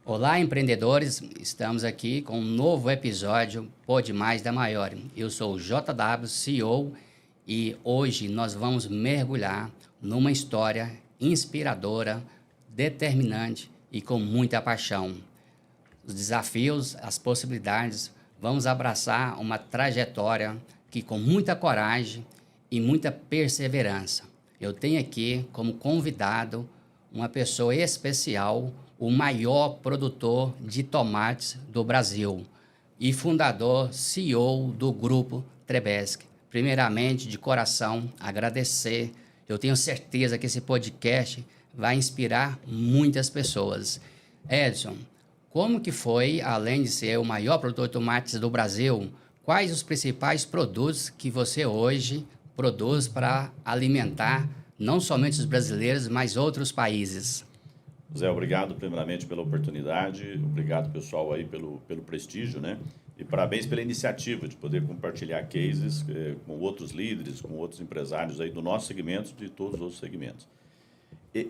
Olá, empreendedores! Estamos aqui com um novo episódio Pode Mais da Maior. Eu sou o JW, CEO, e hoje nós vamos mergulhar numa história inspiradora, determinante e com muita paixão. Os desafios, as possibilidades, vamos abraçar uma trajetória que, com muita coragem e muita perseverança, eu tenho aqui como convidado uma pessoa especial, o maior produtor de tomates do Brasil e fundador, CEO do Grupo Trabesque. Primeiramente, de coração, agradecer. Eu tenho certeza que esse podcast vai inspirar muitas pessoas. Edson, como que foi, além de ser o maior produtor de tomates do Brasil, quais os principais produtos que você hoje produz para alimentar não somente os brasileiros, mas outros países? Zé, obrigado primeiramente pela oportunidade, obrigado pessoal aí pelo prestígio, né? E parabéns pela iniciativa de poder compartilhar cases com outros líderes, com outros empresários aí do nosso segmento e de todos os outros segmentos. E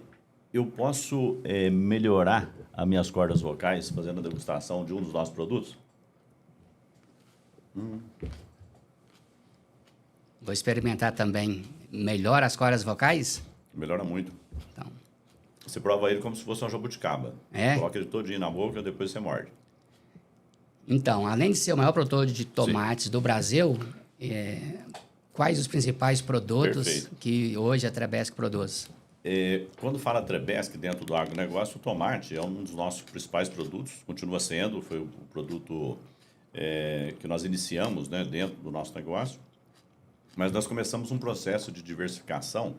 eu posso melhorar as minhas cordas vocais fazendo a degustação de um dos nossos produtos? Vou experimentar também. Melhora as cordas vocais? Melhora muito. Então, Você prova ele como se fosse uma jabuticaba. É? Coloca ele todinho na boca, depois você morde. então, além de ser o maior produtor de tomates do Brasil, quais os principais produtos Perfeito. que hoje a Trabesque produz? Quando fala Trabesque dentro do agronegócio, o tomate é um dos nossos principais produtos, continua sendo, foi o produto que nós iniciamos, né, dentro do nosso negócio, mas nós começamos um processo de diversificação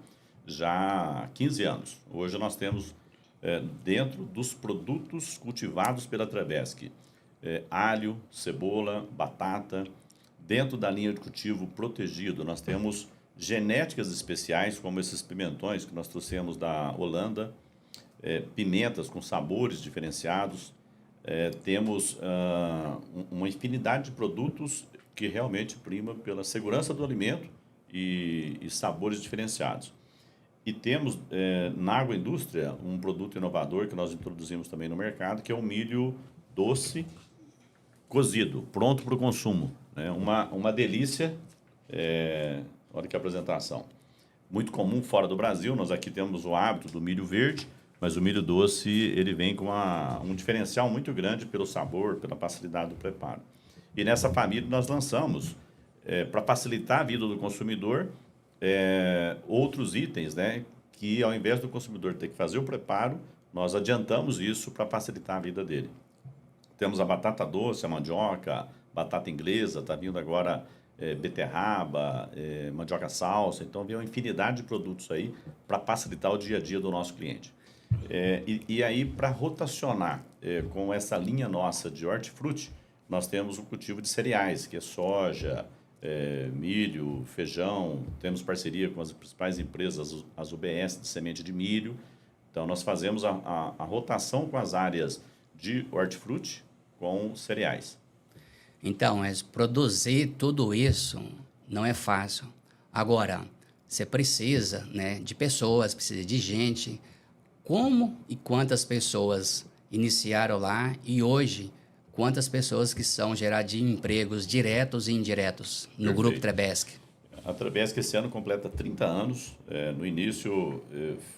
já há 15 anos. Hoje nós temos, dentro dos produtos cultivados pela Trabesque, alho, cebola, batata. Dentro da linha de cultivo protegido, nós temos genéticas especiais, como esses pimentões que nós trouxemos da Holanda, pimentas com sabores diferenciados. Temos uma infinidade de produtos que realmente prima pela segurança do alimento e sabores diferenciados. E temos, na agroindústria, um produto inovador que nós introduzimos também no mercado, que é o milho doce cozido, pronto para o consumo, né? Uma delícia. Olha que apresentação. Muito comum fora do Brasil, nós aqui temos o hábito do milho verde, mas o milho doce ele vem com um diferencial muito grande pelo sabor, pela facilidade do preparo. E nessa família nós lançamos, para facilitar a vida do consumidor, outros itens, né, que ao invés do consumidor ter que fazer o preparo, nós adiantamos isso para facilitar a vida dele. Temos a batata doce, a mandioca, batata inglesa, está vindo agora beterraba, mandioca salsa. Então, vem uma infinidade de produtos aí para facilitar o dia a dia do nosso cliente. E aí, para rotacionar com essa linha nossa de hortifruti, nós temos o cultivo de cereais, que é soja, milho, feijão. Temos parceria com as principais empresas, as UBS de semente de milho. Então, nós fazemos a rotação com as áreas de hortifruti com cereais. Então, produzir tudo isso não é fácil. Agora, você precisa, né, de pessoas, precisa de gente. Como e quantas pessoas iniciaram lá e hoje, quantas pessoas que são geradas de empregos diretos e indiretos no Perfeito. Grupo Trabesque? A Trabesque esse ano completa 30 anos. No início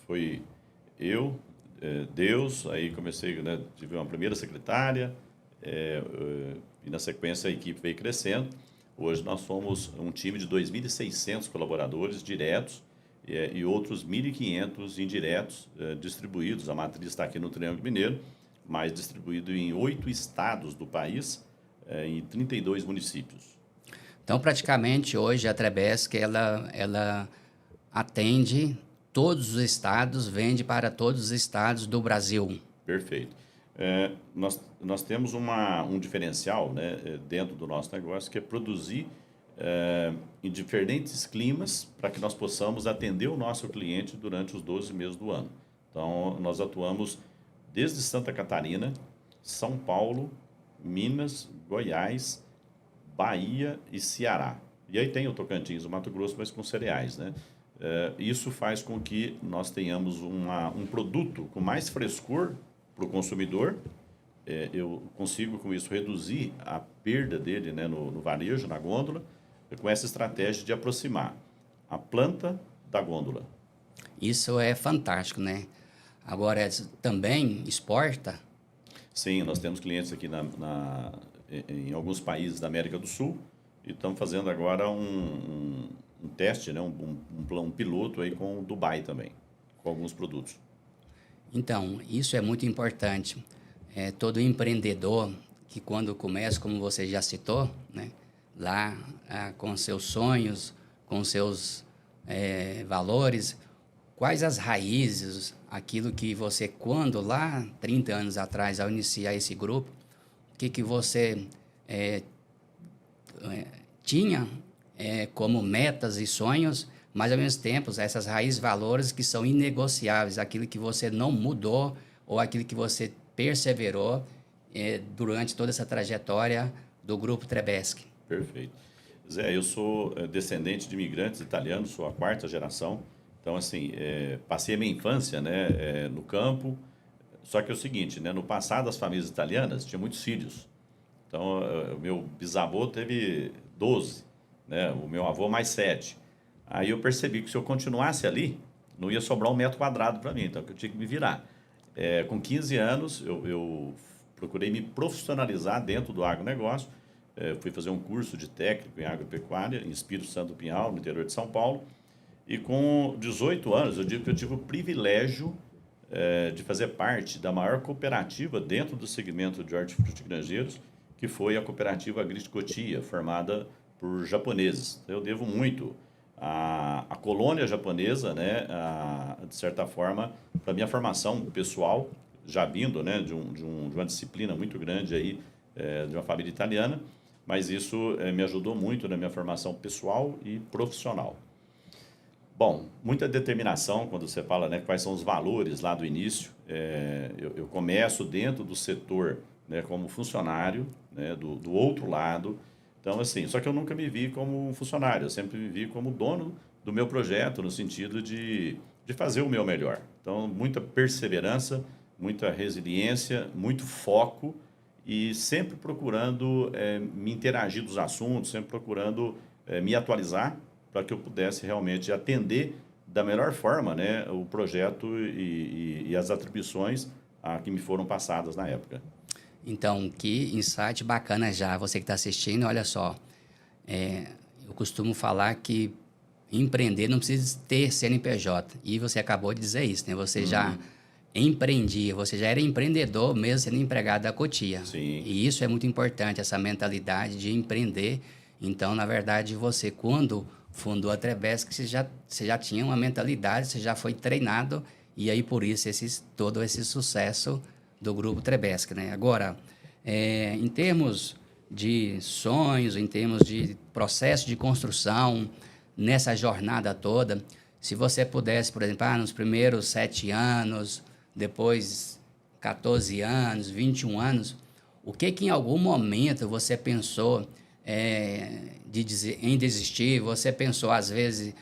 foi eu, Deus, aí comecei, né, tive uma primeira secretária, e na sequência a equipe veio crescendo. Hoje nós somos um time de 2.600 colaboradores diretos e outros 1.500 indiretos distribuídos. A matriz está aqui no Triângulo Mineiro, mas distribuído em 8 estados do país, em 32 municípios. Então, praticamente, hoje a Trabesque, ela atende todos os estados, vende para todos os estados do Brasil. Perfeito. Nós temos um diferencial, né, dentro do nosso negócio, que é produzir em diferentes climas para que nós possamos atender o nosso cliente durante os 12 meses do ano. Então, nós atuamos desde Santa Catarina, São Paulo, Minas, Goiás, Bahia e Ceará. E aí tem o Tocantins, o Mato Grosso, mas com cereais, né? Isso faz com que nós tenhamos um produto com mais frescor para o consumidor, eu consigo com isso reduzir a perda dele, né, no varejo, na gôndola, com essa estratégia de aproximar a planta da gôndola. Isso é fantástico, né? Agora, também exporta? Sim, nós temos clientes aqui em alguns países da América do Sul e estamos fazendo agora um teste, né, um piloto aí com o Dubai também, com alguns produtos. Então, isso é muito importante. Todo empreendedor que quando começa, como você já citou, né, lá com seus sonhos, com seus valores, quais as raízes, aquilo que você, quando lá, 30 anos atrás, ao iniciar esse grupo, o que você tinha como metas e sonhos, mas ao mesmo tempo essas raízes, valores que são inegociáveis, aquilo que você não mudou ou aquilo que você perseverou durante toda essa trajetória do Grupo Trebeschi. Perfeito. Zé, eu sou descendente de imigrantes italianos, sou a 4ª geração. Então, assim, passei a minha infância, né, no campo. Só que é o seguinte, né, no passado as famílias italianas tinham muitos filhos. Então, o meu bisavô teve 12, né, o meu avô mais 7. Aí eu percebi que se eu continuasse ali, não ia sobrar 1 metro quadrado para mim, então eu tinha que me virar. Com 15 anos, eu procurei me profissionalizar dentro do agronegócio. Fui fazer um curso de técnico em agropecuária em Espírito Santo do Pinhal, no interior de São Paulo. E com 18 anos, eu digo que eu tive o privilégio de fazer parte da maior cooperativa dentro do segmento de hortifruti granjeiros, que foi a Cooperativa Agricotia, formada por japoneses. Eu devo muito à colônia japonesa, né, de certa forma, para a minha formação pessoal, já vindo, né, de uma disciplina muito grande aí, de uma família italiana, mas isso me ajudou muito na minha formação pessoal e profissional. Bom, muita determinação quando você fala, né, quais são os valores lá do início. Eu começo dentro do setor, né, como funcionário, né, do outro lado. Então, assim, só que eu nunca me vi como um funcionário, eu sempre me vi como dono do meu projeto, no sentido de fazer o meu melhor. Então, muita perseverança, muita resiliência, muito foco e sempre procurando me interagir dos assuntos, sempre procurando me atualizar para que eu pudesse realmente atender da melhor forma, né, o projeto e as atribuições que me foram passadas na época. Então, que insight bacana já. Você que está assistindo, olha só. Eu costumo falar que empreender não precisa ter CNPJ. E você acabou de dizer isso, né? Você já empreendia, você já era empreendedor mesmo sendo empregado da Cotia. Sim. E isso é muito importante, essa mentalidade de empreender. Então, na verdade, você, quando fundou a Trebeschi, você já tinha uma mentalidade, você já foi treinado, e aí por isso todo esse sucesso do Grupo Trebeschi, né? Agora, em termos de sonhos, em termos de processo de construção, nessa jornada toda, se você pudesse, por exemplo, nos primeiros 7 anos, depois 14 anos, 21 anos, o que em algum momento você pensou em desistir? Você pensou, às vezes,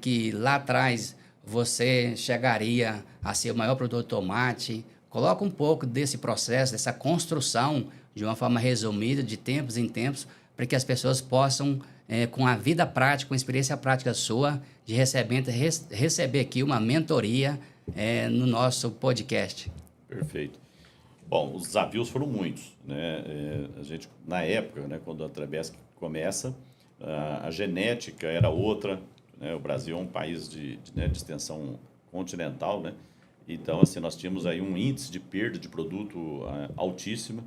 que lá atrás você chegaria a ser o maior produtor de tomate? Coloca um pouco desse processo, dessa construção, de uma forma resumida, de tempos em tempos, para que as pessoas possam, com a vida prática, com a experiência prática sua, de receber aqui uma mentoria no nosso podcast. Perfeito. Bom, os desafios foram muitos, né? A gente, na época, né, quando a Trebeschi começa, a genética era outra, né? O Brasil é um país de extensão continental, né? Então, assim, nós tínhamos aí um índice de perda de produto altíssima.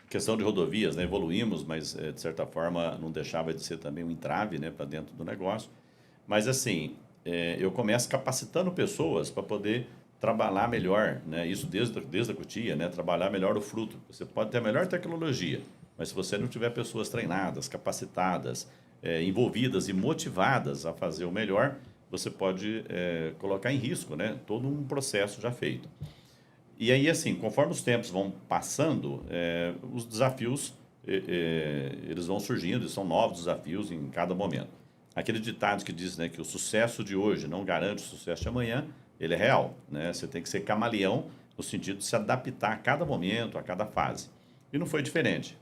Questão de rodovias, né? Evoluímos, mas, de certa forma, não deixava de ser também um entrave, né, para dentro do negócio. Mas, assim, eu começo capacitando pessoas para poder trabalhar melhor, né? Isso desde a Cotia, né? Trabalhar melhor o fruto. Você pode ter a melhor tecnologia, mas se você não tiver pessoas treinadas, capacitadas, envolvidas e motivadas a fazer o melhor, você pode colocar em risco, né, todo um processo já feito. E aí, assim, conforme os tempos vão passando, os desafios eles vão surgindo, e são novos desafios em cada momento. Aquele ditado que diz, né, que o sucesso de hoje não garante o sucesso de amanhã, ele é real, né? Você tem que ser camaleão, no sentido de se adaptar a cada momento, a cada fase. E não foi diferente.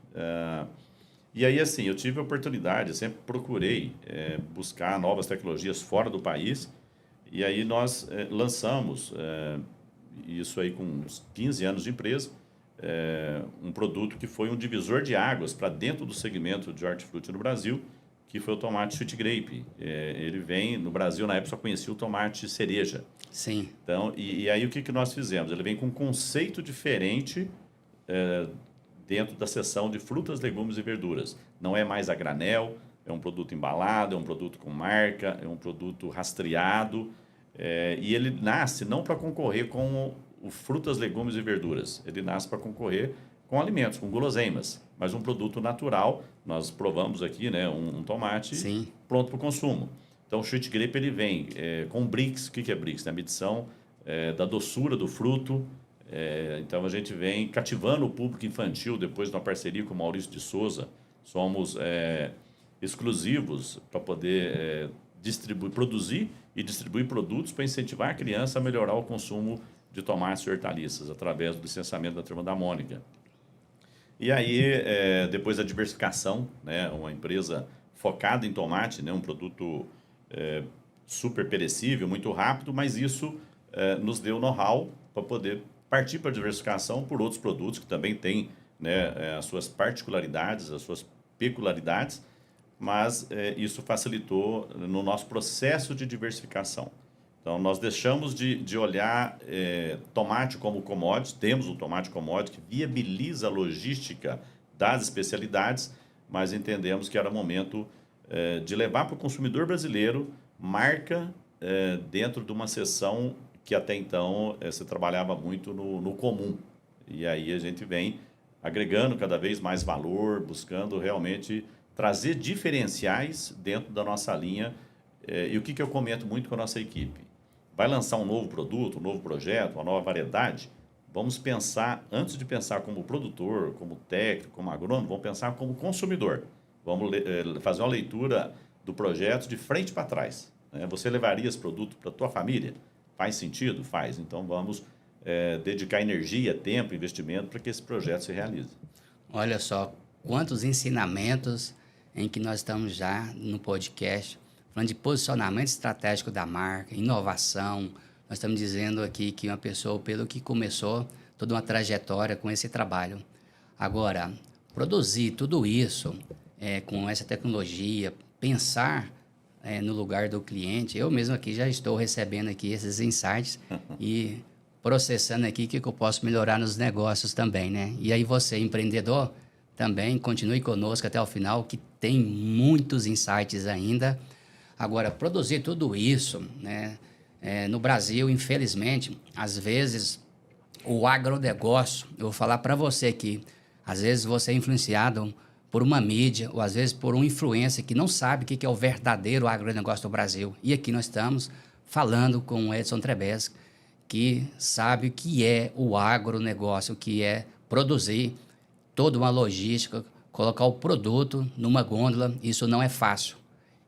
E aí, assim, eu tive a oportunidade, eu sempre procurei buscar novas tecnologias fora do país, e aí nós lançamos, isso aí com uns 15 anos de empresa, um produto que foi um divisor de águas para dentro do segmento de hortifruti no Brasil, que foi o tomate sweet grape. Ele vem, no Brasil, na época, só conhecia o tomate cereja. Sim. Então, e aí o que nós fizemos? Ele vem com um conceito diferente dentro da seção de frutas, legumes e verduras. Não é mais a granel, é um produto embalado, é um produto com marca, é um produto rastreado, e ele nasce não para concorrer com o frutas, legumes e verduras. Ele nasce para concorrer com alimentos, com guloseimas, mas um produto natural. Nós provamos aqui, né, um tomate Sim. pronto para o consumo. Então, o sweet grape ele vem com Brix. O que é Brix? É a medição da doçura do fruto. Então, a gente vem cativando o público infantil depois de uma parceria com o Maurício de Souza. Somos exclusivos para poder produzir e distribuir produtos para incentivar a criança a melhorar o consumo de tomates e hortaliças através do licenciamento da Turma da Mônica. E aí, depois da diversificação, né, uma empresa focada em tomate, né, um produto super perecível, muito rápido, mas isso nos deu know-how para poder partir para a diversificação por outros produtos que também têm, né, as suas particularidades, as suas peculiaridades, mas isso facilitou no nosso processo de diversificação. Então, nós deixamos de olhar tomate como commodity, temos o tomate commodity que viabiliza a logística das especialidades, mas entendemos que era momento de levar para o consumidor brasileiro marca dentro de uma seção que até então se trabalhava muito no comum. E aí a gente vem agregando cada vez mais valor, buscando realmente trazer diferenciais dentro da nossa linha. E o que eu comento muito com a nossa equipe? Vai lançar um novo produto, um novo projeto, uma nova variedade? Vamos pensar, antes de pensar como produtor, como técnico, como agrônomo, vamos pensar como consumidor. Vamos fazer uma leitura do projeto de frente para trás. Né? Você levaria esse produto para a tua família? Faz sentido? Faz. Então, vamos dedicar energia, tempo, investimento para que esse projeto se realize. Olha só, quantos ensinamentos em que nós estamos já no podcast, falando de posicionamento estratégico da marca, inovação. Nós estamos dizendo aqui que uma pessoa, pelo que começou, toda uma trajetória com esse trabalho. Agora, produzir tudo isso com essa tecnologia, pensar no lugar do cliente, eu mesmo aqui já estou recebendo aqui esses insights e processando aqui o que eu posso melhorar nos negócios também, né? E aí você, empreendedor, também continue conosco até o final, que tem muitos insights ainda. Agora, produzir tudo isso, né, no Brasil, infelizmente, às vezes, o agronegócio, eu vou falar para você que, às vezes, você é influenciado por uma mídia, ou às vezes por um influencer que não sabe o que é o verdadeiro agronegócio do Brasil. E aqui nós estamos falando com o Edson Trebeschi, que sabe o que é o agronegócio, o que é produzir toda uma logística, colocar o produto numa gôndola. Isso não é fácil.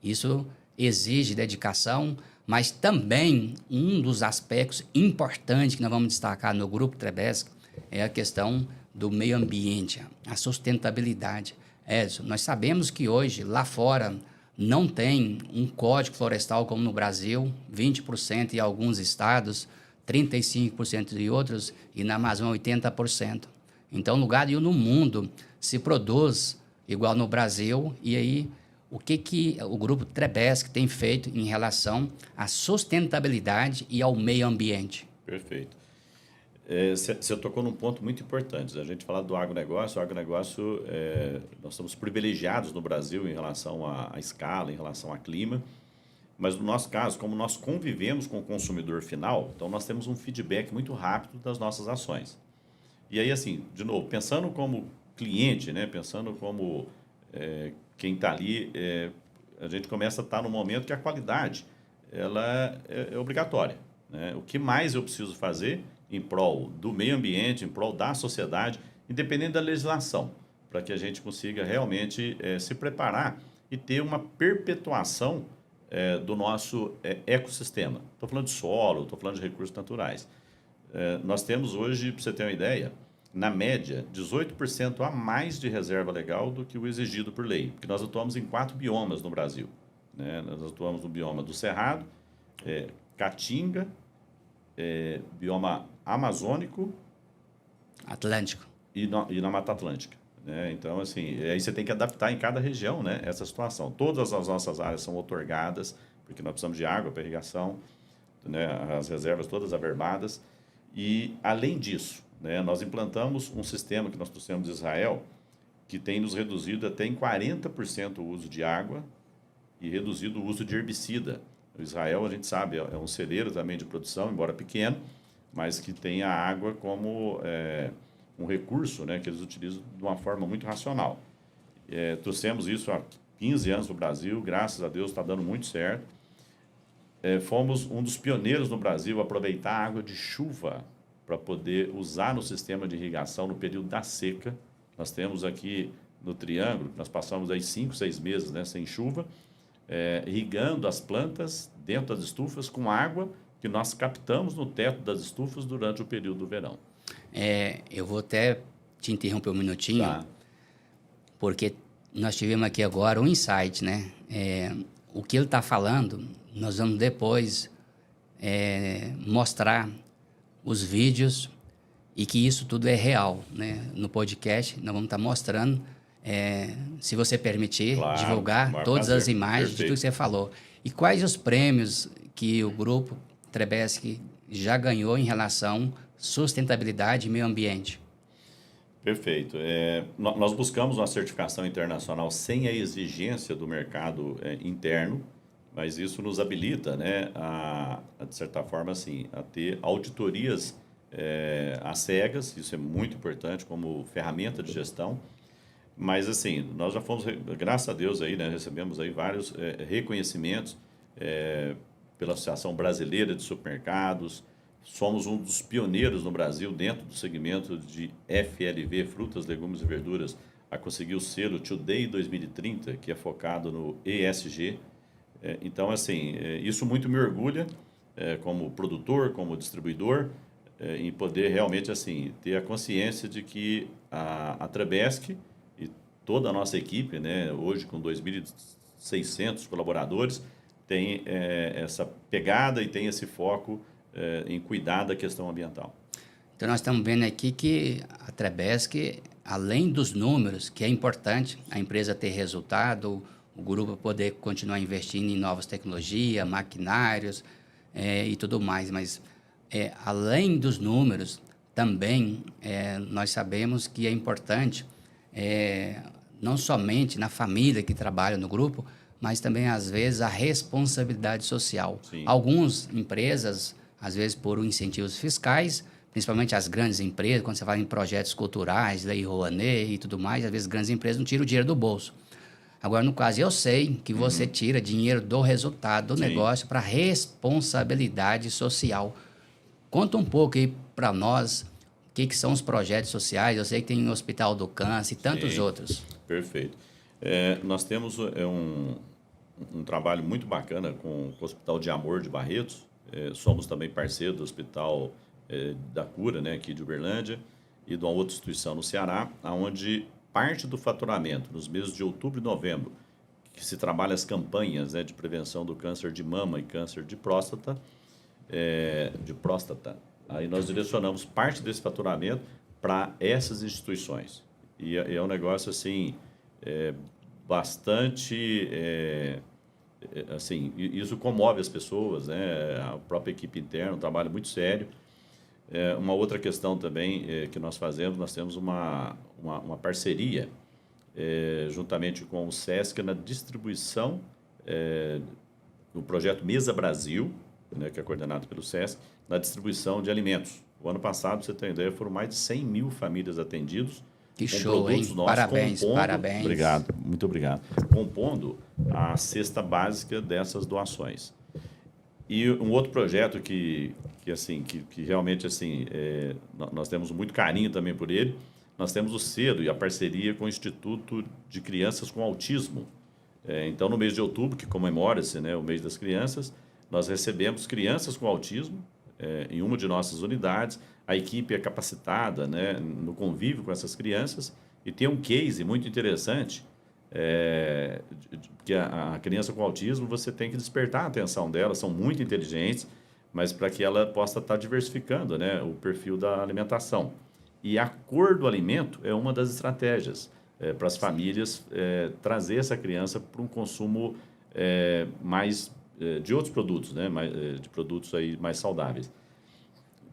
Isso exige dedicação, mas também um dos aspectos importantes que nós vamos destacar no Grupo Trebeschi é a questão do meio ambiente, a sustentabilidade. Edson, nós sabemos que hoje, lá fora, não tem um código florestal como no Brasil, 20% em alguns estados, 35% em outros, e na Amazônia 80%. Então, no lugar nenhum no mundo se produz igual no Brasil, e aí o que o Grupo Trebeschi tem feito em relação à sustentabilidade e ao meio ambiente? Perfeito. Você tocou num ponto muito importante. A gente fala do agronegócio. O agronegócio, nós estamos privilegiados no Brasil em relação à escala, em relação ao clima. Mas no nosso caso, como nós convivemos com o consumidor final, então nós temos um feedback muito rápido das nossas ações. E aí, assim, de novo, pensando como cliente, né, pensando como quem está ali, a gente começa a estar no momento que a qualidade ela é obrigatória. Né? O que mais eu preciso fazer em prol do meio ambiente, em prol da sociedade, independente da legislação, para que a gente consiga realmente se preparar e ter uma perpetuação do nosso ecossistema. Estou falando de solo, estou falando de recursos naturais. nós temos hoje, para você ter uma ideia, na média, 18% a mais de reserva legal do que o exigido por lei. Porque nós atuamos em 4 biomas no Brasil. Né? Nós atuamos no bioma do Cerrado, Caatinga, bioma amazônico... Atlântico. E na Mata Atlântica. Né? Então, assim, aí você tem que adaptar em cada região, né, essa situação. Todas as nossas áreas são outorgadas, porque nós precisamos de água para irrigação, né, as reservas todas averbadas. E, além disso, né, nós implantamos um sistema que nós trouxemos de Israel, que tem nos reduzido até em 40% o uso de água e reduzido o uso de herbicida. O Israel, a gente sabe, é um celeiro também de produção, embora pequeno, mas que tem a água como um recurso, né, que eles utilizam de uma forma muito racional. Trouxemos isso há 15 anos no Brasil, graças a Deus está dando muito certo. Fomos um dos pioneiros no Brasil a aproveitar a água de chuva para poder usar no sistema de irrigação no período da seca. Nós temos aqui no Triângulo, nós passamos aí 5, 6 meses, né, sem chuva, irrigando as plantas dentro das estufas com água que nós captamos no teto das estufas durante o período do verão. Eu vou até te interromper um minutinho, Tá. porque nós tivemos aqui agora um insight, né? O que ele está falando, nós vamos depois mostrar os vídeos e que isso tudo é real, né? No podcast, nós vamos estar mostrando, se você permitir, Claro, divulgar maior todas prazer. as imagens de tudo Perfeito. que você falou. E quais os prêmios que o Grupo Trabeschi já ganhou em relação à sustentabilidade e meio ambiente? Perfeito. Nós buscamos uma certificação internacional sem a exigência do mercado interno, mas isso nos habilita, né, de certa forma, assim, a ter auditorias às cegas, isso é muito importante como ferramenta de gestão. Mas, assim, nós já fomos, graças a Deus, aí, né, recebemos aí vários reconhecimentos pela Associação Brasileira de Supermercados. Somos um dos pioneiros no Brasil, dentro do segmento de FLV, frutas, legumes e verduras, a conseguir o selo Today 2030, que é focado no ESG. Então, assim, isso muito me orgulha, como produtor, como distribuidor, em poder realmente, assim, ter a consciência de que a Trabeschi e toda a nossa equipe, né, hoje com 2.600 colaboradores, tem essa pegada e tem esse foco em cuidar da questão ambiental. Então, nós estamos vendo aqui que a Trabeschi, além dos números, que é importante a empresa ter resultado, o grupo poder continuar investindo em novas tecnologias, maquinários e tudo mais, mas além dos números, também nós sabemos que é importante, não somente na família que trabalha no grupo, mas também, às vezes, a responsabilidade social. Sim. Algumas empresas, às vezes, por incentivos fiscais, principalmente as grandes empresas, quando você fala em projetos culturais, Lei Rouanet e tudo mais, às vezes, grandes empresas não tiram o dinheiro do bolso. Agora, no caso, eu sei que você tira dinheiro do resultado do Sim. negócio para responsabilidade social. Conta um pouco aí para nós o que são os projetos sociais. Eu sei que tem o Hospital do Câncer e tantos Sim. outros. Perfeito. Nós temos um trabalho muito bacana com o Hospital de Amor de Barretos. Somos também parceiro do Hospital da Cura, né, aqui de Uberlândia, e de uma outra instituição no Ceará, onde parte do faturamento, nos meses de outubro e novembro, que se trabalha as campanhas, né, de prevenção do câncer de mama e câncer de próstata, aí nós direcionamos parte desse faturamento para essas instituições. E é um negócio, assim, bastante... assim, isso comove as pessoas, né? A própria equipe interna, um trabalho muito sério. Uma outra questão também que nós fazemos, nós temos uma parceria juntamente com o SESC na distribuição do projeto Mesa Brasil, né, que é coordenado pelo SESC, na distribuição de alimentos. O ano passado, pra você ter uma ideia, foram mais de 100 mil famílias atendidos. Que com show, hein? produtos nossos, Parabéns, parabéns. Obrigado, muito obrigado. Compondo a cesta básica dessas doações. E um outro projeto que realmente, assim, nós temos muito carinho também por ele, nós temos o selo e a parceria com o Instituto de Crianças com Autismo. Então, no mês de outubro, que comemora-se, né, o mês das crianças, nós recebemos crianças com autismo em uma de nossas unidades. A equipe é capacitada, né, no convívio com essas crianças e tem um case muito interessante, que a criança com autismo, você tem que despertar a atenção dela, são muito inteligentes, mas para que ela possa estar diversificando, né, o perfil da alimentação. E a cor do alimento é uma das estratégias para as famílias trazer essa criança para um consumo mais de outros produtos, né, de produtos aí mais saudáveis.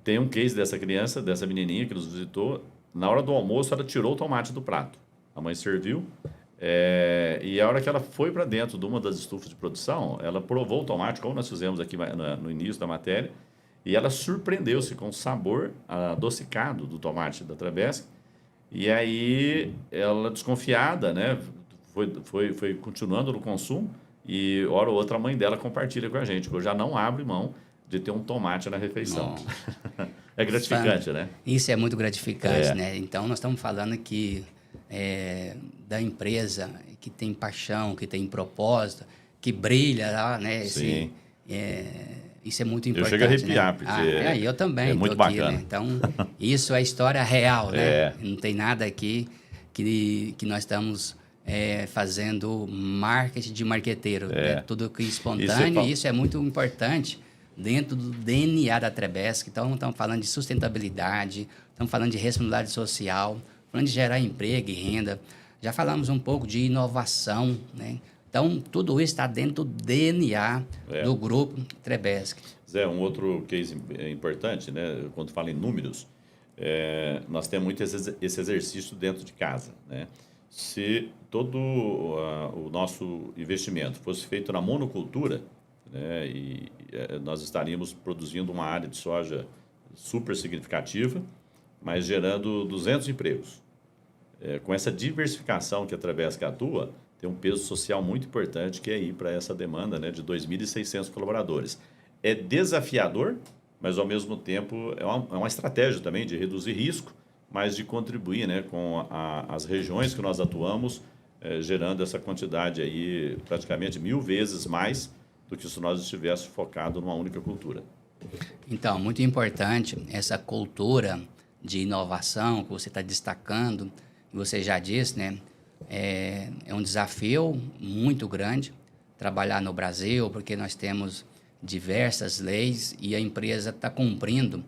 Tem um case dessa criança, dessa menininha que nos visitou. Na hora do almoço, ela tirou o tomate do prato. A mãe serviu. E a hora que ela foi para dentro de uma das estufas de produção, ela provou o tomate, como nós fizemos aqui no início da matéria, e ela surpreendeu-se com o sabor adocicado do tomate da Trebesque. E aí, ela desconfiada, né, foi continuando no consumo, e hora ou outra a mãe dela compartilha com a gente, que eu já não abro mão de ter um tomate na refeição. É gratificante, né? Isso é muito gratificante, né? Então, nós estamos falando aqui da empresa que tem paixão, que tem propósito, que brilha lá, né? Sim. Isso é muito importante. Eu chego a arrepiar, né? Porque eu também. É muito bacana. Né? Então, isso é história real, né? Não tem nada aqui que nós estamos fazendo marketing de marqueteiro. Né? Tudo que é espontâneo, isso é muito importante dentro do DNA da Trebesque. Então, estamos falando de sustentabilidade, estamos falando de responsabilidade social, falando de gerar emprego e renda. Já falamos um pouco de inovação, né? Então, tudo isso está dentro do DNA do grupo Trebesque. Zé, um outro case importante, né? Quando fala em números, nós temos muito esse exercício dentro de casa, né? Se todo o nosso investimento fosse feito na monocultura, né, nós estaríamos produzindo uma área de soja super significativa, mas gerando 200 empregos. Com essa diversificação que a Trebesque atua, tem um peso social muito importante que é ir para essa demanda, né, de 2.600 colaboradores. É desafiador, mas ao mesmo tempo é uma estratégia também de reduzir risco, mas de contribuir, né, com as regiões que nós atuamos, gerando essa quantidade aí praticamente 1000 vezes mais do que se nós estivéssemos focados numa única cultura. Então, muito importante essa cultura de inovação que você está destacando, que você já disse, né? É um desafio muito grande trabalhar no Brasil, porque nós temos diversas leis e a empresa está cumprindo,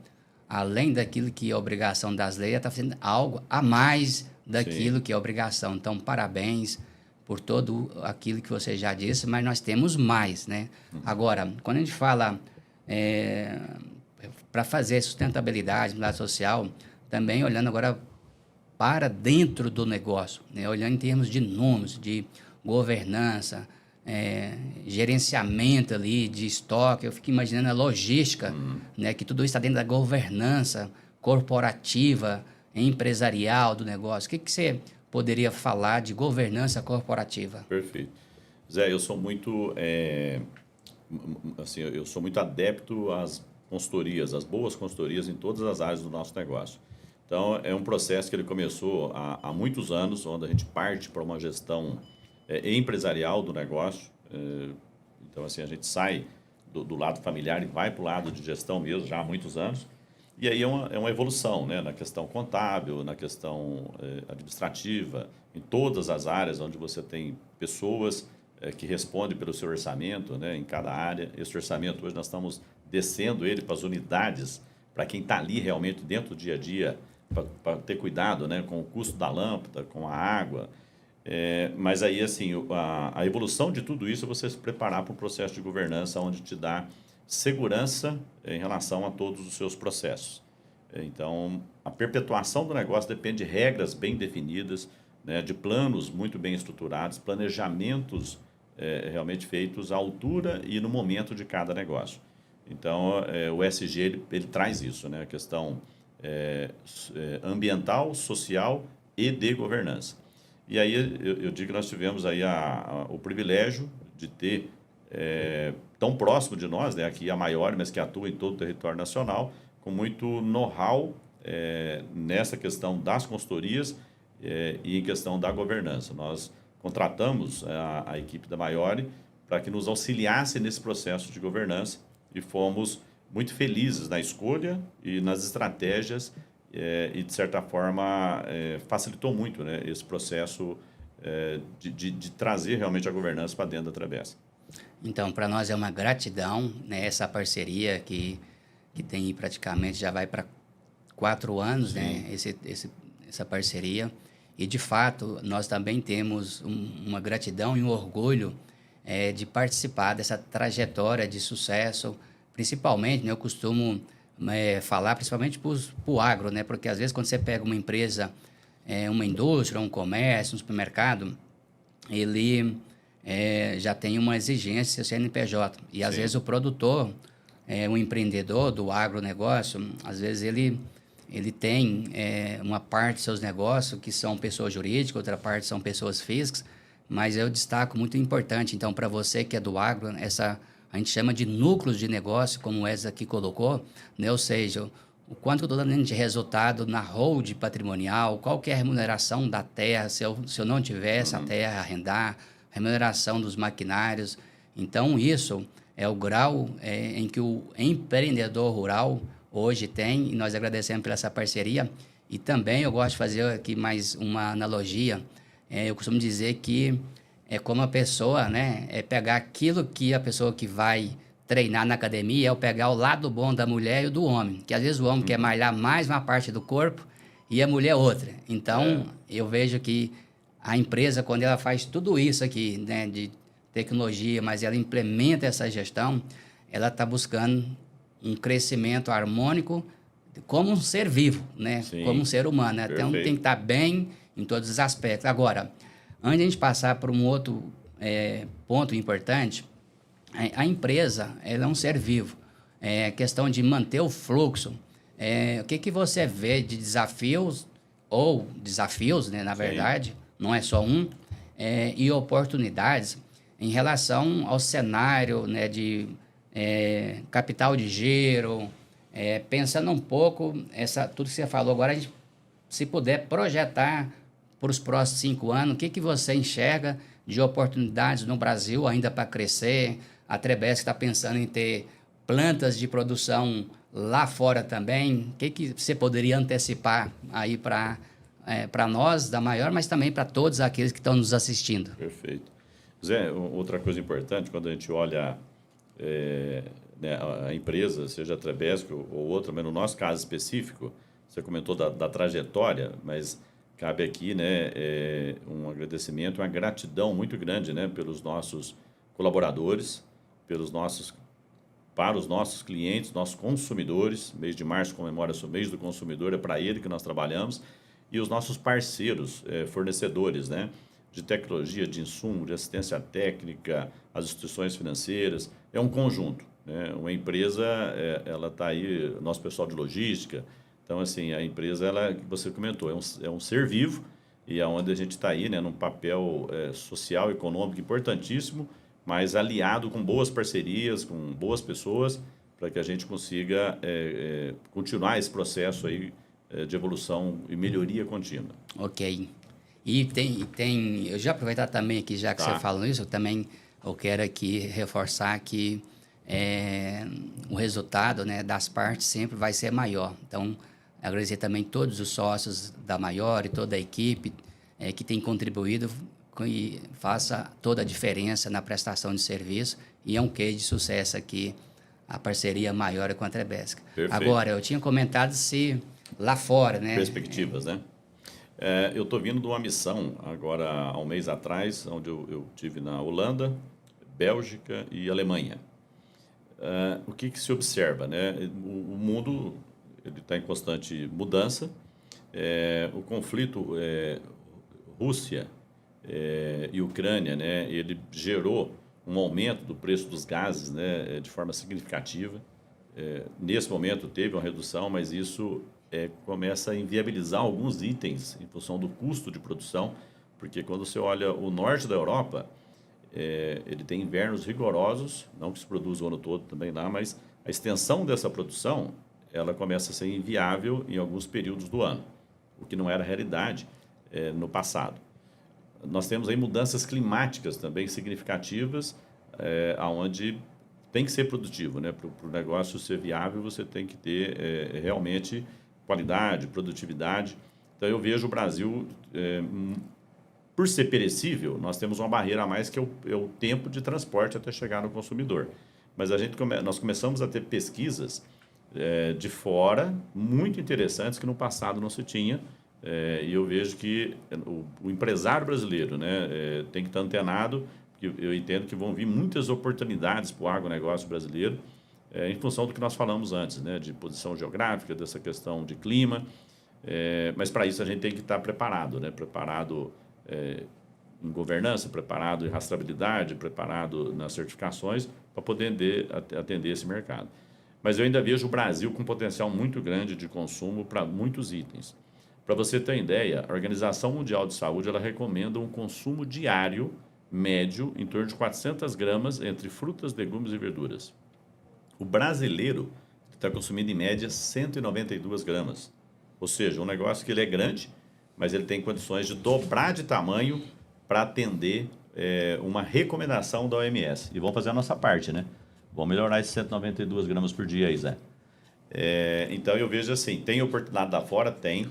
além daquilo que é obrigação das leis, ela está fazendo algo a mais daquilo que é obrigação. Então, parabéns por tudo aquilo que você já disse, mas nós temos mais, né? Agora, quando a gente fala para fazer sustentabilidade, mudança social, também olhando agora para dentro do negócio, né? Olhando em termos de números, de governança, gerenciamento ali de estoque, eu fico imaginando a logística, né? Que tudo isso está dentro da governança corporativa, empresarial do negócio. O que você poderia falar de governança corporativa? Perfeito. Zé, eu sou muito, eu sou muito adepto às consultorias, às boas consultorias em todas as áreas do nosso negócio. Então, é um processo que ele começou há muitos anos, onde a gente parte para uma gestão empresarial do negócio. Então, assim, a gente sai do lado familiar e vai para o lado de gestão mesmo, já há muitos anos. E aí é uma evolução, né? Na questão contábil, na questão administrativa, em todas as áreas onde você tem pessoas que respondem pelo seu orçamento, né? Em cada área. Esse orçamento, hoje nós estamos descendo ele para as unidades, para quem está ali realmente dentro do dia a dia, para ter cuidado, né? Com o custo da lâmpada, com a água. Mas aí, assim, a evolução de tudo isso é você se preparar para um processo de governança onde te dá segurança em relação a todos os seus processos. Então, a perpetuação do negócio depende de regras bem definidas, né, de planos muito bem estruturados, planejamentos realmente feitos à altura e no momento de cada negócio. Então, o ESG ele traz isso, né, a questão ambiental, social e de governança. E aí eu digo que nós tivemos aí o privilégio de ter tão próximo de nós, né, aqui a maior, mas que atua em todo o território nacional, com muito know-how nessa questão das consultorias e em questão da governança. Nós contratamos a equipe da Maiore para que nos auxiliasse nesse processo de governança e fomos muito felizes na escolha e nas estratégias e, de certa forma, facilitou muito, né, esse processo de trazer realmente a governança para dentro da Travessa. Então, para nós é uma gratidão, né, essa parceria que tem praticamente, já vai para 4 anos, né, essa parceria. E, de fato, nós também temos uma gratidão e um orgulho de participar dessa trajetória de sucesso, principalmente, né, eu costumo falar principalmente para o agro, né, porque às vezes quando você pega uma empresa, uma indústria, um comércio, um supermercado, ele já tem uma exigência CNPJ. E às Sim. vezes o produtor, um empreendedor do agronegócio, às vezes ele tem uma parte dos seus negócios que são pessoas jurídicas, outra parte são pessoas físicas, mas eu destaco muito importante, então, para você que é do agro, a gente chama de núcleos de negócio, como essa aqui colocou, né? Ou seja, o quanto que eu estou dando de resultado na hold patrimonial, qual que é a remuneração da terra, se eu não tiver essa terra, arrendar, remuneração dos maquinários. Então, isso é o grau em que o empreendedor rural hoje tem, e nós agradecemos por essa parceria. E também eu gosto de fazer aqui mais uma analogia. Eu costumo dizer que é como a pessoa, né, pegar aquilo que a pessoa que vai treinar na academia, é pegar o lado bom da mulher e o do homem. Que às vezes o homem quer malhar mais uma parte do corpo e a mulher outra. Então, eu vejo que a empresa, quando ela faz tudo isso aqui, né, de tecnologia, mas ela implementa essa gestão, ela está buscando um crescimento harmônico como um ser vivo, né? Sim, como um ser humano. Né? Então, tem que estar bem em todos os aspectos. Agora, antes de a gente passar para um outro ponto importante, a empresa ela é um ser vivo. Questão de manter o fluxo. O que você vê de desafios, ou desafios, né, na verdade, não é só um, e oportunidades em relação ao cenário, né, de capital de giro, pensando um pouco, tudo que você falou agora, a gente, se puder projetar para os próximos 5 anos, o que você enxerga de oportunidades no Brasil ainda para crescer? A Trabesc está pensando em ter plantas de produção lá fora também. O que você poderia antecipar aí para nós, da Maior, mas também para todos aqueles que estão nos assistindo? Perfeito. Zé, outra coisa importante, quando a gente olha né, a empresa, seja a Trabesc ou outra, mas no nosso caso específico, você comentou da trajetória, mas cabe aqui, né, um agradecimento, uma gratidão muito grande, né, pelos nossos colaboradores, para os nossos clientes, nossos consumidores. Mês de março comemora-se o mês do consumidor, é para ele que nós trabalhamos, e os nossos parceiros, fornecedores, né, de tecnologia, de insumo, de assistência técnica, as instituições financeiras. É um conjunto, né? Uma empresa, ela está aí, nosso pessoal de logística. Então, assim, a empresa, ela, que você comentou, é um ser vivo, e é onde a gente está aí, né, num papel social, econômico importantíssimo, mas aliado com boas parcerias, com boas pessoas, para que a gente consiga continuar esse processo aí de evolução e melhoria contínua. Ok. E tem eu já aproveitar também aqui, já que você falou isso, eu quero aqui reforçar que o resultado, né, das partes sempre vai ser maior. Então, agradecer também todos os sócios da Maior e toda a equipe que tem contribuído e faça toda a diferença na prestação de serviço, e é um case de sucesso aqui, a parceria Maior com a Trabesc. Agora, eu tinha comentado se lá fora, né? Perspectivas, né? Eu estou vindo de uma missão, agora há um mês atrás, onde eu tive na Holanda, Bélgica e Alemanha. O que se observa, né? O mundo está em constante mudança. O conflito Rússia e Ucrânia, né? Ele gerou um aumento do preço dos gases, né? De forma significativa. Nesse momento teve uma redução, mas isso começa a inviabilizar alguns itens em função do custo de produção, porque quando você olha o norte da Europa, ele tem invernos rigorosos, não que se produza o ano todo também lá, mas a extensão dessa produção, ela começa a ser inviável em alguns períodos do ano, o que não era realidade no passado. Nós temos aí mudanças climáticas também significativas, onde tem que ser produtivo, né? Para o negócio ser viável, você tem que ter realmente qualidade, produtividade. Então, eu vejo o Brasil, por ser perecível, nós temos uma barreira a mais que é o tempo de transporte até chegar no consumidor. Mas nós começamos a ter pesquisas de fora muito interessantes que no passado não se tinha. E eu vejo que o empresário brasileiro, né, tem que estar antenado, porque eu entendo que vão vir muitas oportunidades para o agronegócio brasileiro, em função do que nós falamos antes, né, de posição geográfica, dessa questão de clima. Mas para isso a gente tem que estar preparado, né, preparado em governança, preparado em rastreabilidade, preparado nas certificações para poder atender esse mercado. Mas eu ainda vejo o Brasil com um potencial muito grande de consumo para muitos itens. Para você ter ideia, a Organização Mundial de Saúde ela recomenda um consumo diário médio em torno de 400 gramas entre frutas, legumes e verduras. O brasileiro está consumindo em média 192 gramas. Ou seja, um negócio que ele é grande, mas ele tem condições de dobrar de tamanho para atender uma recomendação da OMS. E vamos fazer a nossa parte, né? Vamos melhorar esses 192 gramas por dia aí, Zé. Então, eu vejo assim, tem oportunidade lá fora? Tem.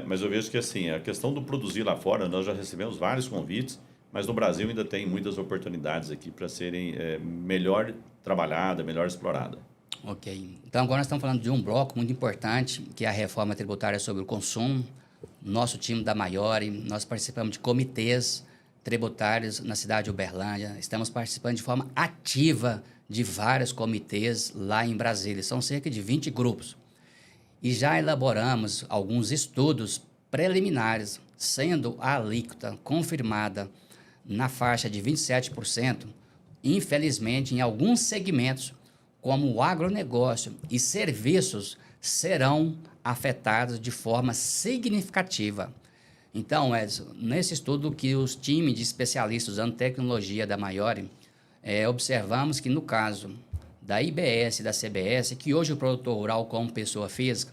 Mas eu vejo que assim, a questão do produzir lá fora, nós já recebemos vários convites, mas no Brasil ainda tem muitas oportunidades aqui para serem melhor trabalhada, melhor explorada. Ok. Então, agora nós estamos falando de um bloco muito importante, que é a reforma tributária sobre o consumo. Nosso time da Maiori, nós participamos de comitês tributários na cidade de Uberlândia. Estamos participando de forma ativa de vários comitês lá em Brasília. São cerca de 20 grupos. E já elaboramos alguns estudos preliminares, sendo a alíquota confirmada na faixa de 27%, infelizmente, em alguns segmentos, como o agronegócio e serviços, serão afetados de forma significativa. Então, Edson, nesse estudo que os times de especialistas usando tecnologia da Maiori, observamos que no caso da IBS e da CBS, que hoje o produtor rural como pessoa física,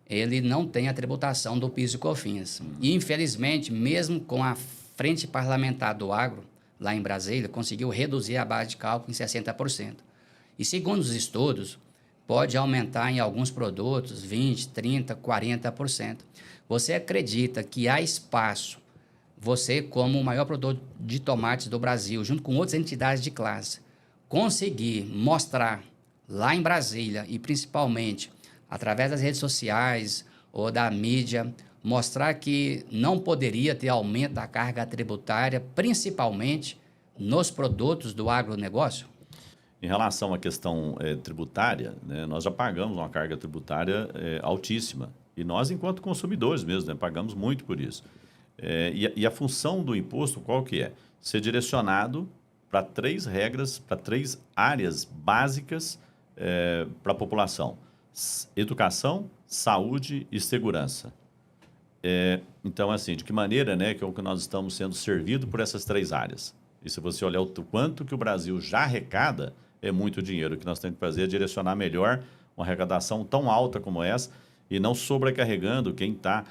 ele não tem a tributação do PIS e COFINS. E, infelizmente, mesmo com a Frente Parlamentar do Agro, lá em Brasília, conseguiu reduzir a base de cálculo em 60%. E, segundo os estudos, pode aumentar em alguns produtos 20%, 30%, 40%. Você acredita que há espaço, você como o maior produtor de tomates do Brasil, junto com outras entidades de classe, conseguir mostrar lá em Brasília e principalmente através das redes sociais ou da mídia, mostrar que não poderia ter aumento da carga tributária, principalmente nos produtos do agronegócio? Em relação à questão tributária, né, nós já pagamos uma carga tributária altíssima. E nós, enquanto consumidores mesmo, né, pagamos muito por isso. E a função do imposto, qual que é? Ser direcionado para 3 regras, para 3 áreas básicas para a população. Educação, saúde e segurança. Então, assim, de que maneira, né, que nós estamos sendo servidos por essas 3 áreas? E se você olhar o quanto que o Brasil já arrecada, é muito dinheiro. O que nós temos que fazer é direcionar melhor uma arrecadação tão alta como essa e não sobrecarregando quem está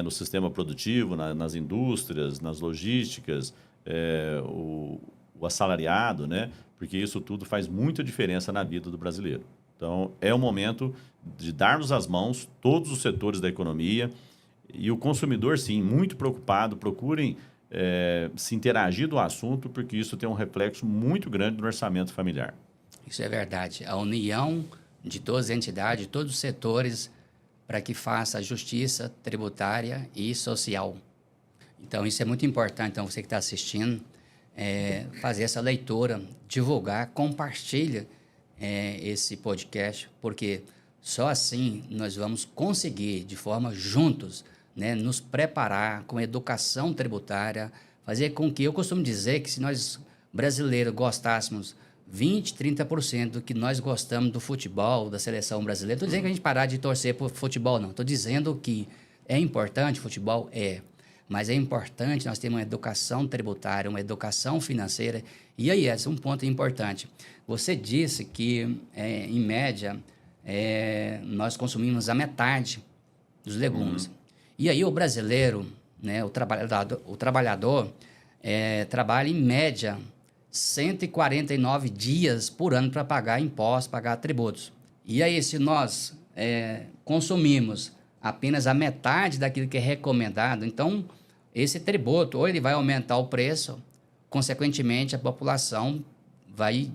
no sistema produtivo, nas indústrias, nas logísticas, o assalariado, né? Porque isso tudo faz muita diferença na vida do brasileiro. Então, é o momento de darmos as mãos todos os setores da economia e o consumidor, sim, muito preocupado, procurem se interagir do assunto, porque isso tem um reflexo muito grande no orçamento familiar. Isso é verdade. A união de todas as entidades, de todos os setores, para que faça a justiça tributária e social. Então, isso é muito importante. Então, você que está assistindo, fazer essa leitura, divulgar, compartilha esse podcast, porque só assim nós vamos conseguir, de forma juntos, né, nos preparar com educação tributária, fazer com que, eu costumo dizer que se nós brasileiros gostássemos 20%, 30% do que nós gostamos do futebol, da seleção brasileira, estou dizendo que a gente parar de torcer por futebol, não. Estou dizendo que é importante o futebol, mas é importante nós termos uma educação tributária, uma educação financeira. E aí, esse é um ponto importante. Você disse que, em média, nós consumimos a metade dos legumes. E aí o brasileiro, né, o trabalhador trabalha em média 149 dias por ano para pagar impostos, pagar tributos. E aí, se nós consumimos apenas a metade daquilo que é recomendado, então esse tributo, ou ele vai aumentar o preço, consequentemente a população vai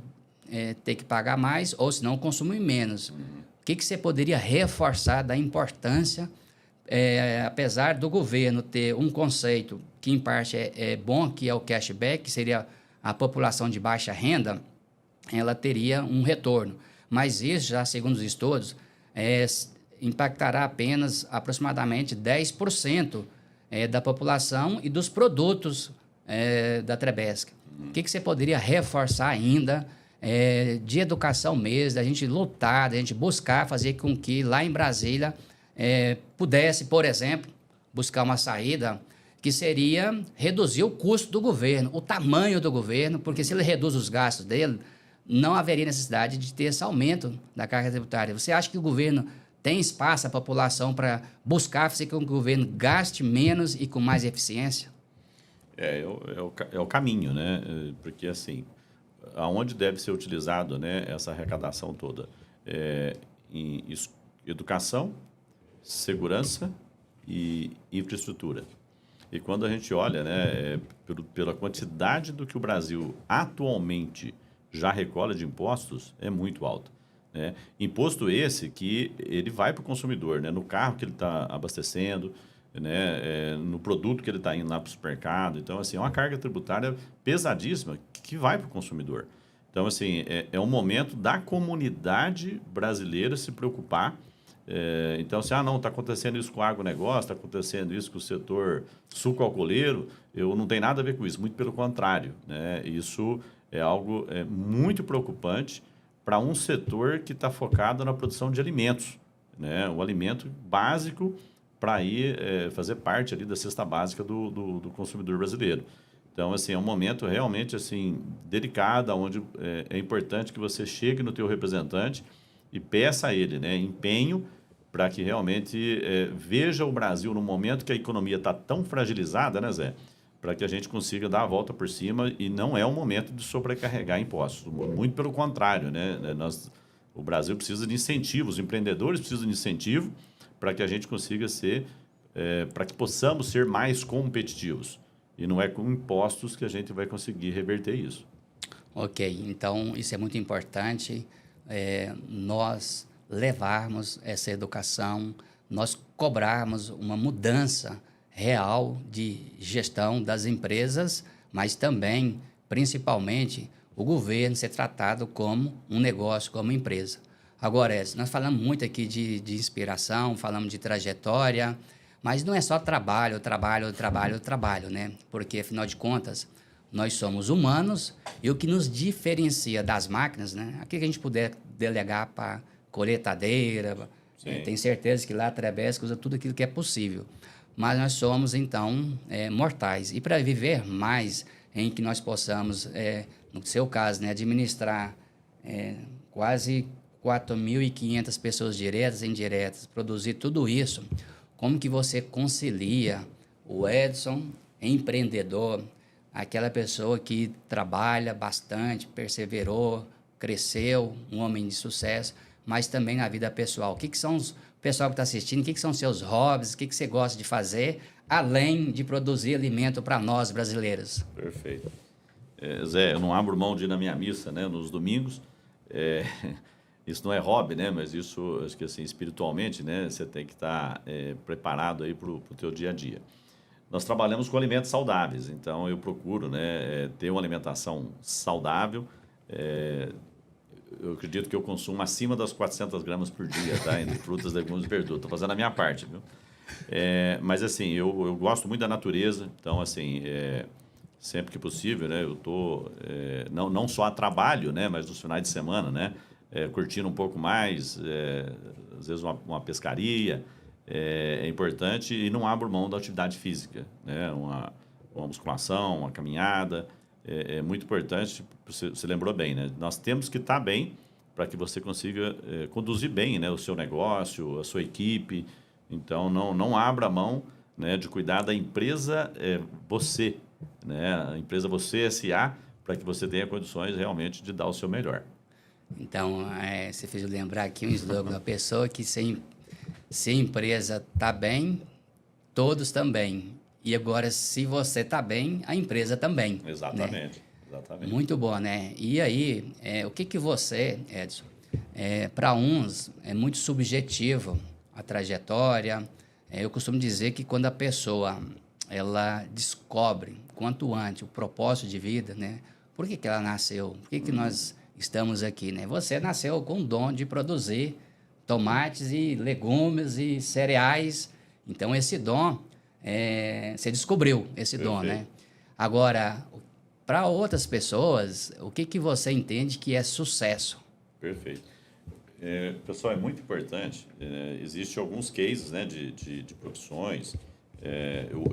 ter que pagar mais, ou senão consumir menos. O que você poderia reforçar da importância, apesar do governo ter um conceito que em parte é bom, que é o cashback, que seria a população de baixa renda, ela teria um retorno. Mas isso, já segundo os estudos, impactará apenas aproximadamente 10% da população e dos produtos da Trabesca. O que você poderia reforçar ainda de educação mesmo, da gente lutar, da gente buscar fazer com que lá em Brasília pudesse, por exemplo, buscar uma saída que seria reduzir o custo do governo, o tamanho do governo, porque se ele reduz os gastos dele, não haveria necessidade de ter esse aumento da carga tributária. Você acha que o governo tem espaço, a população, para buscar fazer com que o governo gaste menos e com mais eficiência? É o caminho, né? Porque, assim, aonde deve ser utilizado, né, essa arrecadação toda? Em educação, segurança e infraestrutura. E quando a gente olha, né, pela quantidade do que o Brasil atualmente já recolhe de impostos, é muito alto. Né? Imposto esse que ele vai para o consumidor, né? No carro que ele está abastecendo, né? No produto que ele está indo lá para o supermercado. Então, assim, é uma carga tributária pesadíssima que vai para o consumidor. Então, assim, é um momento da comunidade brasileira se preocupar. Então, assim, não, está acontecendo isso com o agronegócio, está acontecendo isso com o setor sucroalcooleiro, eu não tenho nada a ver com isso, muito pelo contrário. Né? Isso é algo muito preocupante para um setor que está focado na produção de alimentos, né? O alimento básico para ir fazer parte ali da cesta básica do consumidor brasileiro. Então, assim, é um momento realmente assim, delicado, onde é importante que você chegue no teu representante e peça a ele, né, empenho para que realmente veja o Brasil no momento que a economia está tão fragilizada, né, Zé? Para que a gente consiga dar a volta por cima e não é o momento de sobrecarregar impostos. Muito pelo contrário, né? O Brasil precisa de incentivos, os empreendedores precisam de incentivo para que a gente consiga para que possamos ser mais competitivos. E não é com impostos que a gente vai conseguir reverter isso. Ok, então isso é muito importante. Nós levarmos essa educação, nós cobrarmos uma mudança real de gestão das empresas, mas também, principalmente, o governo ser tratado como um negócio, como empresa. Agora, nós falamos muito aqui de inspiração, falamos de trajetória, mas não é só trabalho, né? Porque, afinal de contas, nós somos humanos e o que nos diferencia das máquinas, né? Aquilo que a gente puder delegar para colheitadeira, tenho certeza que lá a Trabesca usa tudo aquilo que é possível. Mas nós somos, então, mortais. E para viver mais em que nós possamos, no seu caso, né, administrar quase 4.500 pessoas diretas e indiretas, produzir tudo isso, como que você concilia o Edson, empreendedor, aquela pessoa que trabalha bastante, perseverou, cresceu, um homem de sucesso, mas também na vida pessoal? O que são o pessoal que está assistindo, o que são seus hobbies, o que você gosta de fazer, além de produzir alimento para nós brasileiros? Perfeito. Zé, eu não abro mão de ir na minha missa, né, nos domingos. Isso não é hobby, né, mas isso, acho que assim, espiritualmente, né, você tem que estar preparado aí para o teu dia a dia. Nós trabalhamos com alimentos saudáveis, então eu procuro, né, ter uma alimentação saudável. Eu acredito que eu consumo acima das 400 gramas por dia, tá? Entre frutas, legumes e verduras. Estou fazendo a minha parte, viu? Mas, assim, eu gosto muito da natureza. Então, assim, sempre que possível, né? Eu estou, não só a trabalho, né? Mas nos finais de semana, né? Curtindo um pouco mais, às vezes uma pescaria. É importante e não abro mão da atividade física, né? Uma musculação, uma caminhada. É muito importante, você lembrou bem, né? Nós temos que estar bem para que você consiga conduzir bem, né, o seu negócio, a sua equipe. Então, não abra mão, né, de cuidar da empresa você, né? A empresa Você S.A., para que você tenha condições realmente de dar o seu melhor. Então, você fez eu lembrar aqui um slogan da pessoa que se a empresa está bem, todos também. E agora, se você está bem, a empresa também. Exatamente, Né? exatamente. Muito bom, né? E aí, o que você, Edson, para uns é muito subjetivo a trajetória. Eu costumo dizer que quando a pessoa ela descobre quanto antes o propósito de vida, né? Por que ela nasceu? Por que nós estamos aqui, né? Você nasceu com o dom de produzir tomates e legumes e cereais. Então, esse dom, você descobriu esse dom, né? Agora, para outras pessoas, o que você entende que é sucesso? Perfeito. Pessoal, é muito importante. Existem alguns cases, né, de profissões.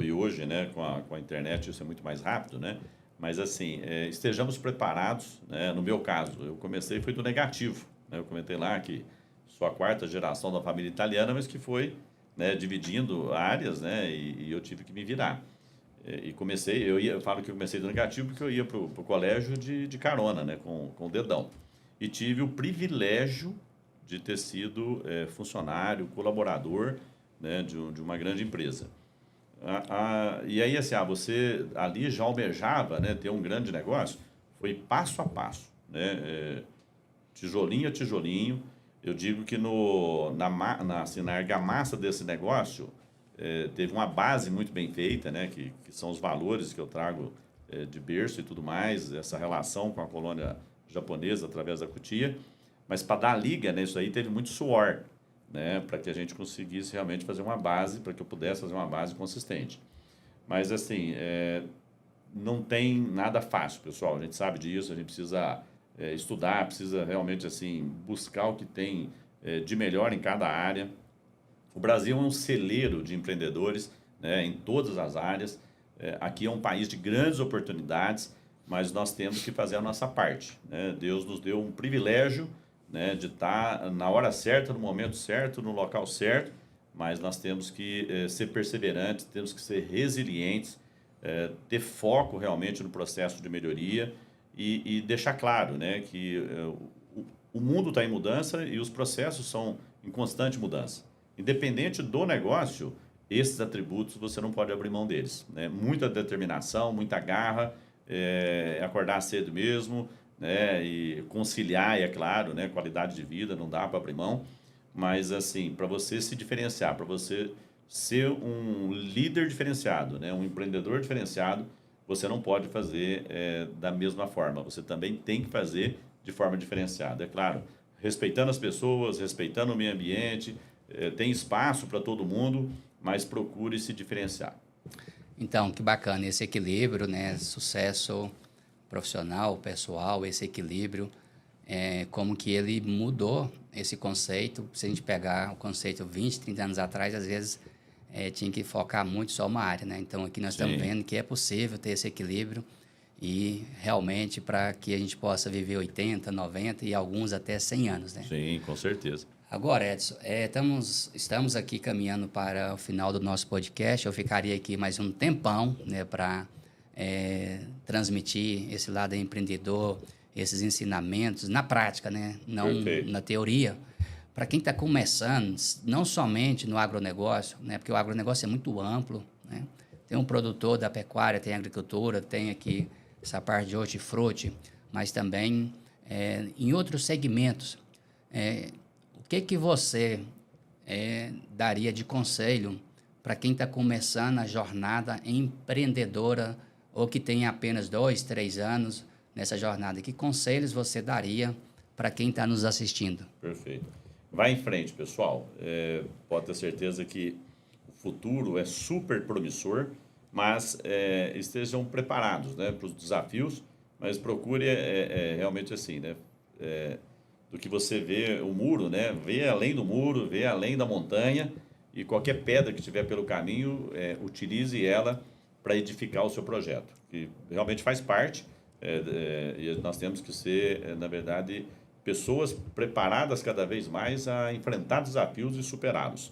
E hoje, né, com a internet, isso é muito mais rápido, né? Mas, assim, estejamos preparados. Né? No meu caso, eu comecei, foi do negativo. Né? Eu comentei lá que sou a quarta geração da família italiana, mas que foi, né, dividindo áreas, né, e eu tive que me virar. E comecei, eu falo que eu comecei do negativo porque eu ia para o colégio de carona, né, com o dedão. E tive o privilégio de ter sido funcionário, colaborador, né, de uma grande empresa. E aí, assim, você ali já almejava, né, ter um grande negócio, foi passo a passo, né, tijolinho a tijolinho. Eu digo que na argamassa desse negócio, teve uma base muito bem feita, né, que são os valores que eu trago de berço e tudo mais, essa relação com a colônia japonesa através da cutia. Mas para dar liga nisso aí, teve muito suor, né, para que a gente conseguisse realmente fazer uma base, para que eu pudesse fazer uma base consistente. Mas, assim, não tem nada fácil, pessoal. A gente sabe disso, a gente precisa estudar, precisa realmente, assim, buscar o que tem de melhor em cada área. O Brasil é um celeiro de empreendedores, né, em todas as áreas. Aqui é um país de grandes oportunidades, mas nós temos que fazer a nossa parte. Né? Deus nos deu um privilégio, né, de estar na hora certa, no momento certo, no local certo, mas nós temos que ser perseverantes, temos que ser resilientes, ter foco realmente no processo de melhoria e deixar claro, né, que o mundo está em mudança e os processos são em constante mudança. Independente do negócio, esses atributos você não pode abrir mão deles. Né? Muita determinação, muita garra, acordar cedo mesmo, né? E conciliar, é claro, né? Qualidade de vida, não dá para abrir mão. Mas, assim, para você se diferenciar, para você ser um líder diferenciado, né? Um empreendedor diferenciado, você não pode fazer da mesma forma. Você também tem que fazer de forma diferenciada. É claro, respeitando as pessoas, respeitando o meio ambiente, tem espaço para todo mundo, mas procure se diferenciar. Então, que bacana esse equilíbrio, né? Sucesso profissional, pessoal, esse equilíbrio, como que ele mudou esse conceito. Se a gente pegar o conceito 20, 30 anos atrás, às vezes tinha que focar muito só uma área, né? Então, aqui nós estamos vendo que é possível ter esse equilíbrio e realmente para que a gente possa viver 80, 90 e alguns até 100 anos, né? Sim, com certeza. Agora, Edson, estamos aqui caminhando para o final do nosso podcast. Eu ficaria aqui mais um tempão, né, para transmitir esse lado empreendedor, esses ensinamentos na prática, né, não na teoria. Para quem está começando, não somente no agronegócio, né, porque o agronegócio é muito amplo, né? Tem um produtor da pecuária, tem agricultura, tem aqui essa parte de hortifruti, mas também em outros segmentos. O que você daria de conselho para quem está começando a jornada empreendedora ou que tem apenas 2, 3 anos nessa jornada? Que conselhos você daria para quem está nos assistindo? Perfeito. Vai em frente, pessoal. Pode ter certeza que o futuro é super promissor, mas estejam preparados, né, para os desafios, mas procure realmente assim, né, do que você vê o muro, né? Vê além do muro, vê além da montanha e qualquer pedra que tiver pelo caminho, utilize ela para edificar o seu projeto, que realmente faz parte. E nós temos que ser, na verdade, pessoas preparadas cada vez mais a enfrentar desafios e superá-los.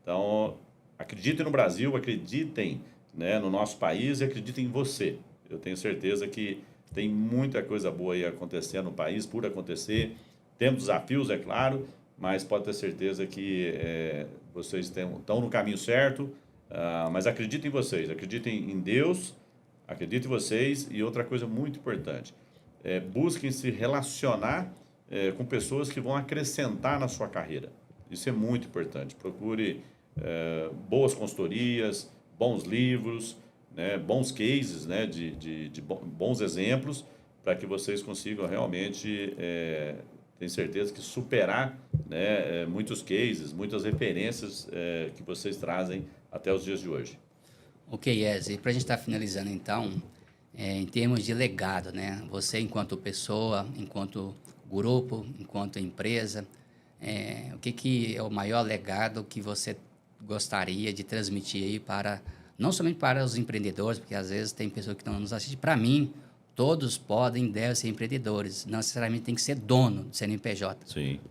Então, acreditem no Brasil, acreditem, né, no nosso país e acreditem em você. Eu tenho certeza que Tem muita coisa boa aí acontecendo no país, por acontecer. Temos desafios, é claro, mas pode ter certeza que vocês estão no caminho certo. Mas acreditem em vocês, acreditem em Deus, acreditem em vocês. E outra coisa muito importante, busquem se relacionar com pessoas que vão acrescentar na sua carreira. Isso é muito importante. Procure boas consultorias, bons livros, né, bons cases, né, de bons exemplos, para que vocês consigam realmente, tenho certeza que superar, né, muitos cases, muitas referências que vocês trazem até os dias de hoje. Ok, Ezzy, para a gente estar finalizando então, em termos de legado, né, você enquanto pessoa, enquanto grupo, enquanto empresa, o que é o maior legado que você gostaria de transmitir aí para, não somente para os empreendedores, porque às vezes tem pessoas que não nos assistem. Para mim, todos podem e devem ser empreendedores, não necessariamente tem que ser dono do CNPJ. Sim.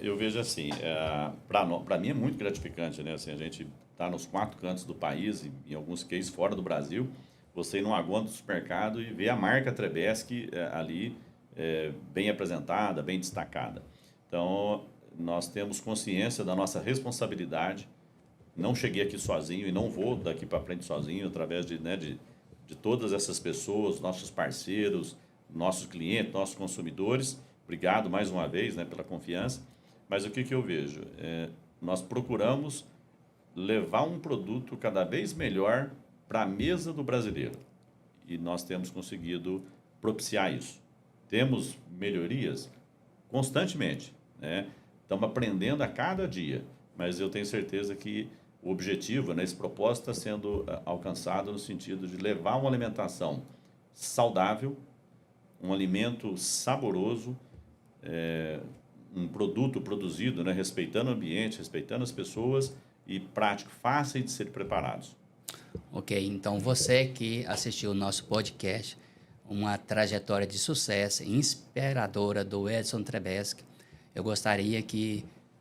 Eu vejo assim, para mim é muito gratificante, né? Assim, a gente está nos 4 cantos do país, e em alguns cases fora do Brasil, você ir numa gôndola do supermercado e ver a marca Trabeschi ali bem apresentada, bem destacada. Então, nós temos consciência da nossa responsabilidade. Não cheguei aqui sozinho e não vou daqui para frente sozinho, através de todas essas pessoas, nossos parceiros, nossos clientes, nossos consumidores. Obrigado mais uma vez, né, pela confiança. Mas o que eu vejo? Nós procuramos levar um produto cada vez melhor para a mesa do brasileiro. E nós temos conseguido propiciar isso. Temos melhorias constantemente, né? Estamos aprendendo a cada dia, mas eu tenho certeza que o objetivo, né, esse propósito está sendo alcançado no sentido de levar uma alimentação saudável, um alimento saboroso, um produto produzido, né, respeitando o ambiente, respeitando as pessoas e prático, fácil de ser preparados. Ok, então você que assistiu o nosso podcast, uma trajetória de sucesso inspiradora do Edson Trabeschi, eu gostaria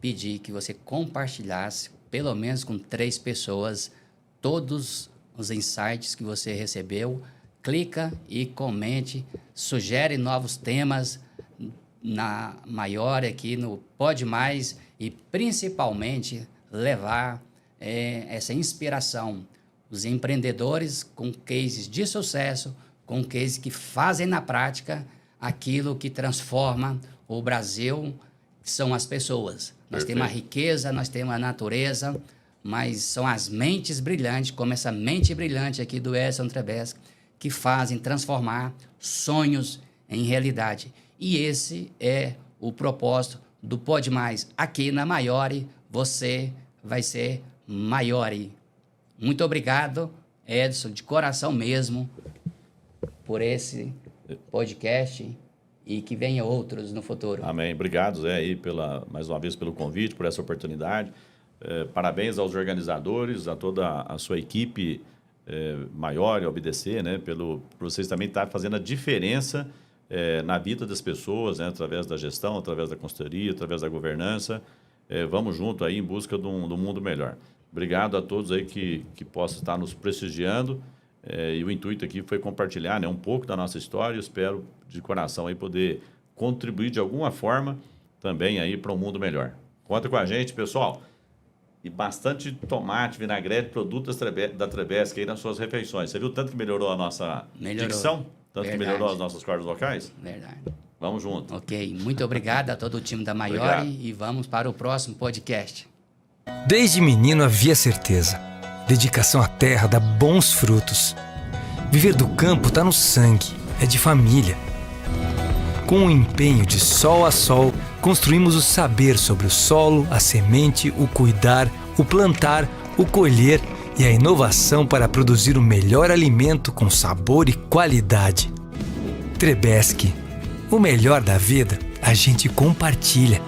pedir que você compartilhasse, pelo menos com 3 pessoas, todos os insights que você recebeu. Clica e comente, sugere novos temas na maior aqui no Pode Mais e principalmente levar essa inspiração, os empreendedores com cases de sucesso, com cases que fazem na prática aquilo que transforma o Brasil, que são as pessoas. Nós temos a riqueza, nós temos a natureza, mas são as mentes brilhantes, como essa mente brilhante aqui do Edson Trabeschi, que fazem transformar sonhos em realidade. E esse é o propósito do Pode Mais. Aqui na Maiore, você vai ser Maiore. Muito obrigado, Edson, de coração mesmo, por esse podcast e que venha outros no futuro. Amém. Obrigado, Zé, aí mais uma vez pelo convite, por essa oportunidade. Parabéns aos organizadores, a toda a sua equipe Maiore, OBDC, né, por vocês também estarem fazendo a diferença na vida das pessoas, né, através da gestão, através da consultoria, através da governança. Vamos junto aí em busca de um mundo melhor. Obrigado a todos aí que possam estar nos prestigiando. E o intuito aqui foi compartilhar, né, um pouco da nossa história. Eu espero de coração aí poder contribuir de alguma forma também aí para um mundo melhor. Conta com a gente, pessoal. E bastante tomate, vinagrete, produtos da Trabeschi aí nas suas refeições. Você viu tanto que melhorou a nossa dicção? Tanto Verdade. Que melhorou as nossas cordas vocais? Verdade. Vamos junto. Ok. Muito obrigado a todo o time da Maiore e vamos para o próximo podcast. Desde menino havia certeza. Dedicação à terra dá bons frutos. Viver do campo está no sangue, é de família. Com o empenho de sol a sol, construímos o saber sobre o solo, a semente, o cuidar, o plantar, o colher e a inovação para produzir o melhor alimento com sabor e qualidade. Trabeschi, o melhor da vida a gente compartilha.